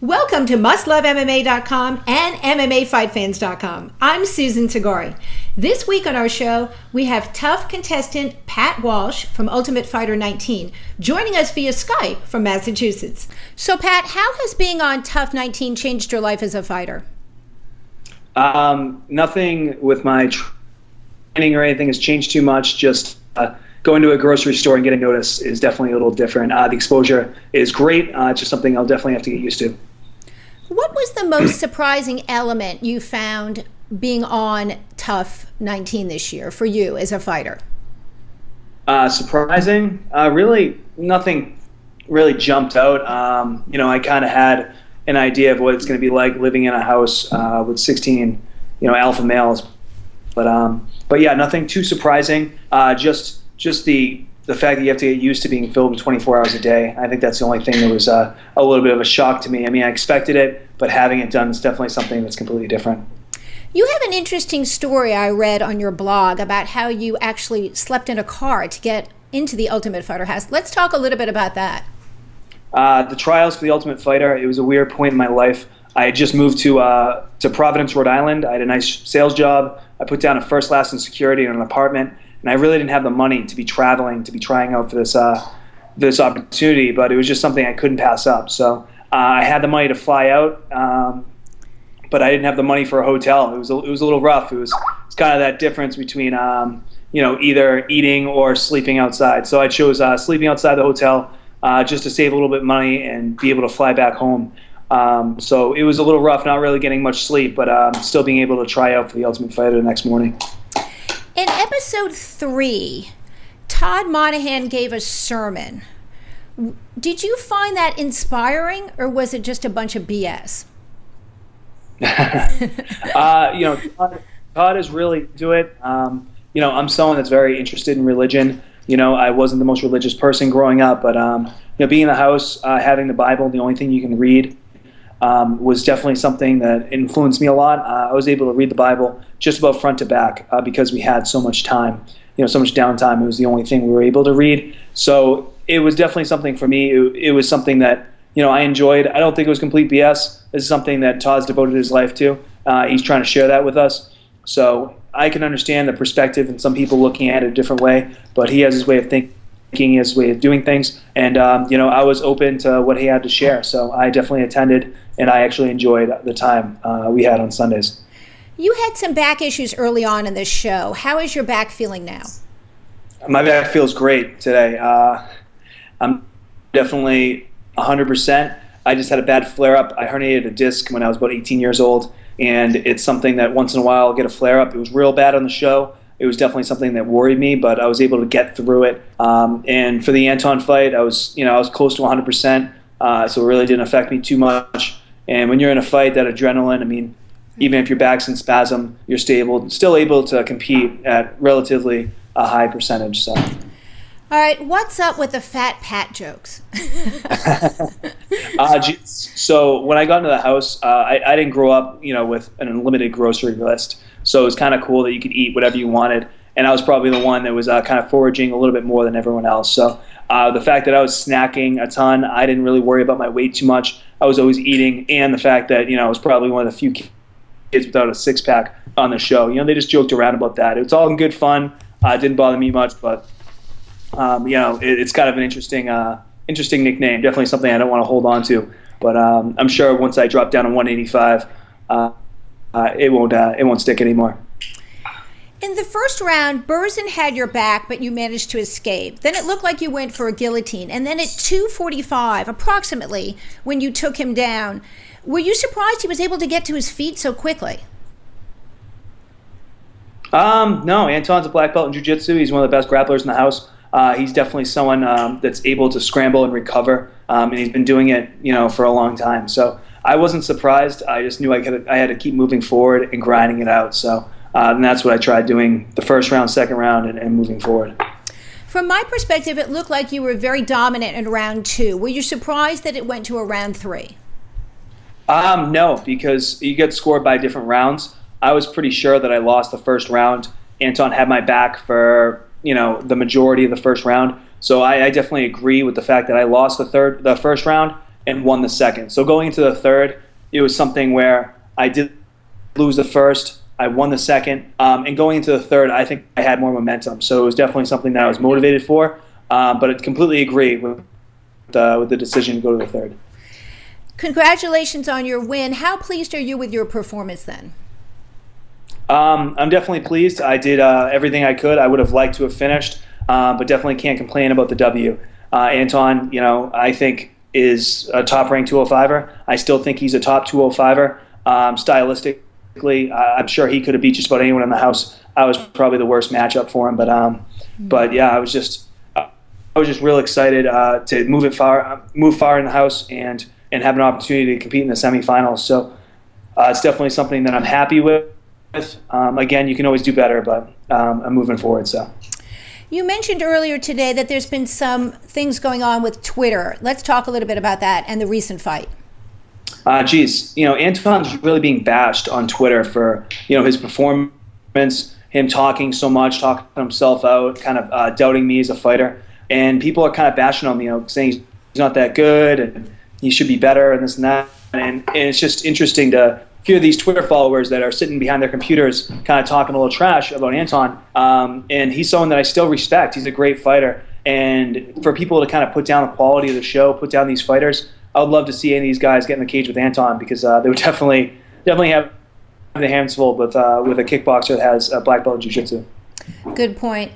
Welcome to MustLoveMMA.com and MMAFightFans.com. I'm Susan Tagori. This week on our show, we have TUF contestant Pat Walsh from Ultimate Fighter 19 joining us via Skype from Massachusetts. So Pat, how has being on TUF 19 changed your life as a fighter? Nothing with my training or anything has changed too much. Just going to a grocery store and getting noticed is definitely a little different. The exposure is great. It's just something I'll definitely have to get used to. What was the most surprising element you found being on TUF 19 this year for you as a fighter? Surprising? Really, nothing really jumped out. I kind of had an idea of what it's going to be like living in a house with 16, alpha males. But yeah, nothing too surprising. Just the fact that you have to get used to being filmed 24 hours a day. I think that's the only thing that was a little bit of a shock to me. I mean, I expected it, but having it done is definitely something that's completely different. You have an interesting story I read on your blog about how you actually slept in a car to get into the Ultimate Fighter house. Let's talk a little bit about that. The trials for the Ultimate Fighter, it was a weird point in my life. I had just moved to Providence, Rhode Island. I had a nice sales job. I put down a first, last, and security in an apartment. And I really didn't have the money to be traveling, to be trying out for this opportunity, but it was just something I couldn't pass up. So I had the money to fly out, but I didn't have the money for a hotel. It was a little rough. It's kind of that difference between either eating or sleeping outside. So I chose sleeping outside the hotel just to save a little bit of money and be able to fly back home. So it was a little rough, not really getting much sleep, but still being able to try out for the Ultimate Fighter the next morning. In episode 3, Todd Monahan gave a sermon. Did you find that inspiring, or was it just a bunch of BS? Todd is really into it. I'm someone that's very interested in religion. I wasn't the most religious person growing up, but being in the house, having the Bible, the only thing you can read, was definitely something that influenced me a lot. I was able to read the Bible just about front to back because we had so much time, so much downtime. It was the only thing we were able to read. So it was definitely something for me. It was something that, I enjoyed. I don't think it was complete BS. This is something that Todd's devoted his life to. He's trying to share that with us. So I can understand the perspective and some people looking at it a different way, but he has his way of thinking, his way of doing things. And, I was open to what he had to share. So I definitely attended, and I actually enjoyed the time we had on Sundays. You had some back issues early on in this show. How is your back feeling now? My back feels great today. I'm definitely 100%. I just had a bad flare-up. I herniated a disc when I was about 18 years old, and it's something that once in a while I'll get a flare-up. It was real bad on the show. It was definitely something that worried me, but I was able to get through it. And for the Anton fight, I was close to 100%, so it really didn't affect me too much. And when you're in a fight, that adrenaline, I mean, even if your back's in spasm, you're still able to compete at relatively a high percentage. So. All right, what's up with the Fat Pat jokes? So when I got into the house, I didn't grow up, with an unlimited grocery list. So it was kind of cool that you could eat whatever you wanted. And I was probably the one that was kind of foraging a little bit more than everyone else. So the fact that I was snacking a ton, I didn't really worry about my weight too much. I was always eating. And the fact that, I was probably one of the few kids without a six-pack on the show. They just joked around about that. It was all in good fun. It didn't bother me much, but, it's kind of an interesting nickname. Definitely something I don't want to hold on to. But I'm sure once I drop down to 185, it won't stick anymore. In the first round, Berzin had your back, but you managed to escape. Then it looked like you went for a guillotine. And then at 2:45, approximately, when you took him down, were you surprised he was able to get to his feet so quickly? No, Anton's a black belt in jiu-jitsu. He's one of the best grapplers in the house. He's definitely someone that's able to scramble and recover, and he's been doing it, for a long time. So I wasn't surprised. I just knew I had to keep moving forward and grinding it out. So and that's what I tried doing the first round, second round, and moving forward. From my perspective, it looked like you were very dominant in round 2. Were you surprised that it went to a round 3? No, because you get scored by different rounds. I was pretty sure that I lost the first round. Anton had my back for the majority of the first round. So I definitely agree with the fact that I lost the first round, and won the second. So going into the third, it was something where I did lose the first, I won the second, and going into the third, I think I had more momentum. So it was definitely something that I was motivated for, but I completely agree with the decision to go to the third. Congratulations on your win. How pleased are you with your performance then? I'm definitely pleased. I did everything I could. I would have liked to have finished, but definitely can't complain about the W. Anton, I think is a top-ranked 205er. I still think he's a top 205er. Stylistically, I'm sure he could have beat just about anyone in the house. I was probably the worst matchup for him, but yeah, I was just real excited to move far in the house and have an opportunity to compete in the semifinals. So it's definitely something that I'm happy with. Again, you can always do better, but I'm moving forward. So. You mentioned earlier today that there's been some things going on with Twitter. Let's talk a little bit about that and the recent fight. Anton's really being bashed on Twitter for, his performance, him talking so much, talking himself out, kind of doubting me as a fighter. And people are kind of bashing on me, saying he's not that good and he should be better and this and that. And it's just interesting to hear these Twitter followers that are sitting behind their computers kind of talking a little trash about Anton. And he's someone that I still respect. He's a great fighter. And for people to kind of put down the quality of the show, put down these fighters, I would love to see any of these guys get in the cage with Anton, because they would definitely have the hands full with a kickboxer that has a black belt in jiu-jitsu. Good point.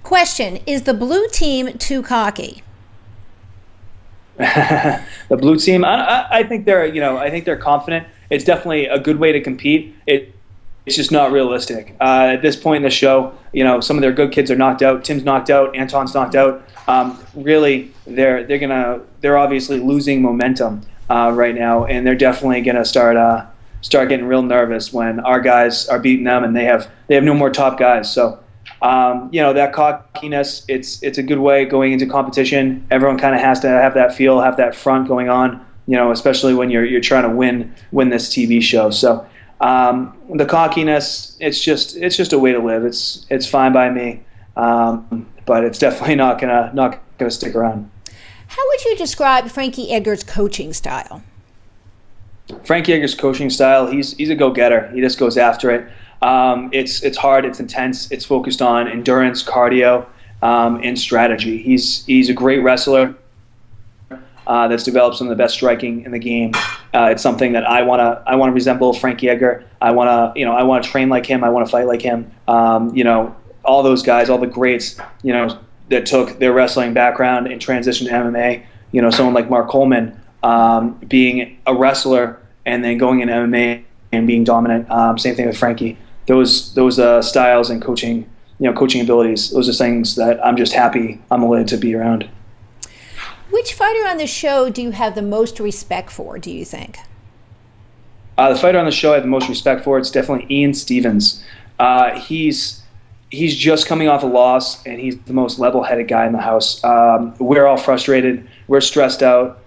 Question, is the blue team too cocky? The blue team, I think they're confident. It's definitely a good way to compete. It's just not realistic. At this point in the show, some of their good kids are knocked out. Tim's knocked out. Anton's knocked out. Really, they're obviously losing momentum right now, and they're definitely gonna start getting real nervous when our guys are beating them, and they have no more top guys. So, that cockiness, it's a good way going into competition. Everyone kind of has to have that feel, have that front going on. Especially when you're trying to win this TV show. So the cockiness, it's just a way to live. It's fine by me, but it's definitely not gonna stick around. How would you describe Frankie Edgars' coaching style? Frankie Edgars' coaching style, he's a go-getter. He just goes after it. It's hard, it's intense, it's focused on endurance, cardio, and strategy. He's a great wrestler. That's developed some of the best striking in the game. It's something that I wanna resemble Frankie Edgar. I wanna train like him. I wanna fight like him. All those guys, all the greats, that took their wrestling background and transitioned to MMA. Someone like Mark Coleman, being a wrestler and then going into MMA and being dominant. Same thing with Frankie. Those styles and coaching abilities. Those are things that I'm just happy I'm allowed to be around. Which fighter on the show do you have the most respect for, do you think? The fighter on the show I have the most respect for, it's definitely Ian Stevens. He's just coming off a loss, and he's the most level-headed guy in the house. We're all frustrated. We're stressed out.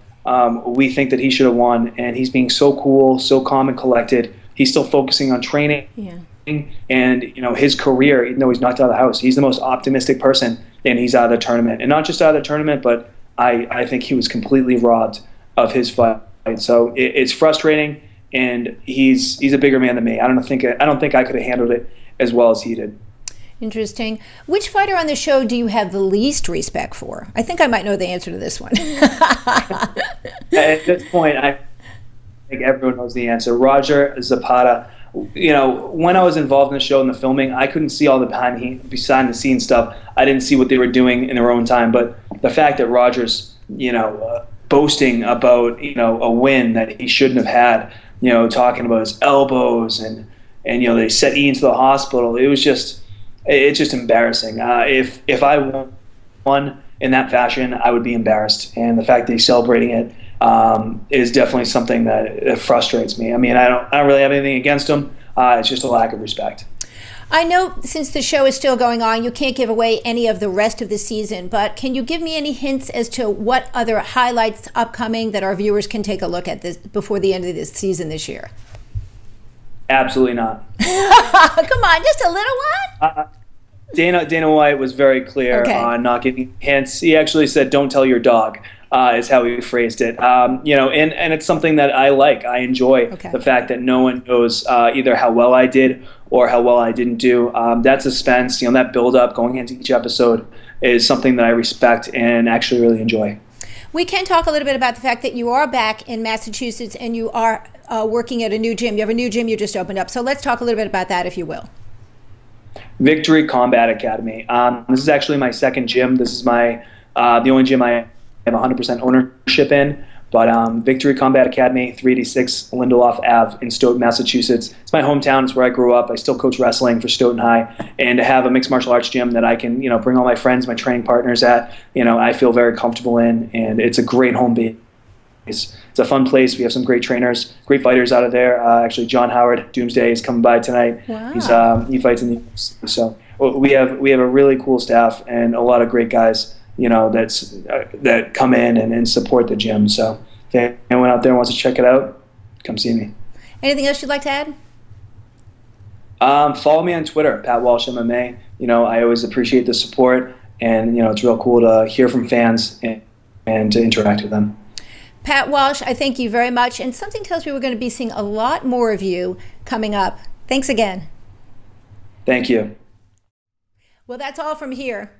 We think that he should have won, and he's being so cool, so calm and collected. He's still focusing on training. Yeah. And his career, even though he's knocked out of the house, he's the most optimistic person, and he's out of the tournament. And not just out of the tournament, but I think he was completely robbed of his fight. So it's frustrating, and he's a bigger man than me. I don't think I could have handled it as well as he did. Interesting. Which fighter on the show do you have the least respect for? I think I might know the answer to this one. At this point, I think everyone knows the answer. Roger Zapata. When I was involved in the show and the filming, I couldn't see all the behind the scenes stuff. I didn't see what they were doing in their own time. But the fact that Roger's, boasting about, a win that he shouldn't have had, talking about his elbows and they sent Ian to the hospital. It's just embarrassing. If I won in that fashion, I would be embarrassed. And the fact that he's celebrating it is definitely something that frustrates me. I mean, I don't really have anything against him. It's just a lack of respect. I know since the show is still going on, you can't give away any of the rest of the season, but can you give me any hints as to what other highlights upcoming that our viewers can take a look at this before the end of this season this year? Absolutely not. Come on, just a little one? Dana White was very clear on not giving hints. He actually said, "Don't tell your dog." is how he phrased it. And it's something that I like. I enjoy the fact that no one knows either how well I did or how well I didn't do. That suspense, that build up going into each episode is something that I respect and actually really enjoy. We can talk a little bit about the fact that you are back in Massachusetts and you are working at a new gym. You have a new gym you just opened up. So let's talk a little bit about that, if you will. Victory Combat Academy. This is actually my second gym. This is the only gym I have 100% ownership in. But Victory Combat Academy, 386 Lindelof Ave in Stoughton, Massachusetts. It's my hometown. It's where I grew up. I still coach wrestling for Stoughton High. And to have a mixed martial arts gym that I can, bring all my friends, my training partners at, I feel very comfortable in. And it's a great home base. It's a fun place. We have some great trainers, great fighters out of there. Actually, John Howard, Doomsday, is coming by tonight. Wow. He fights in the UFC. So we have a really cool staff and a lot of great guys, that come in and support the gym. So if anyone out there wants to check it out, come see me. Anything else you'd like to add? Follow me on Twitter, Pat Walsh MMA. I always appreciate the support, and it's real cool to hear from fans and to interact with them. Pat Walsh, I thank you very much. And something tells me we're going to be seeing a lot more of you coming up. Thanks again. Thank you. Well, that's all from here.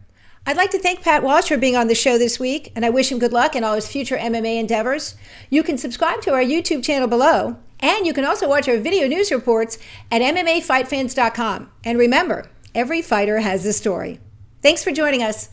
I'd like to thank Pat Walsh for being on the show this week, and I wish him good luck in all his future MMA endeavors. You can subscribe to our YouTube channel below, and you can also watch our video news reports at MMAfightfans.com. And remember, every fighter has a story. Thanks for joining us.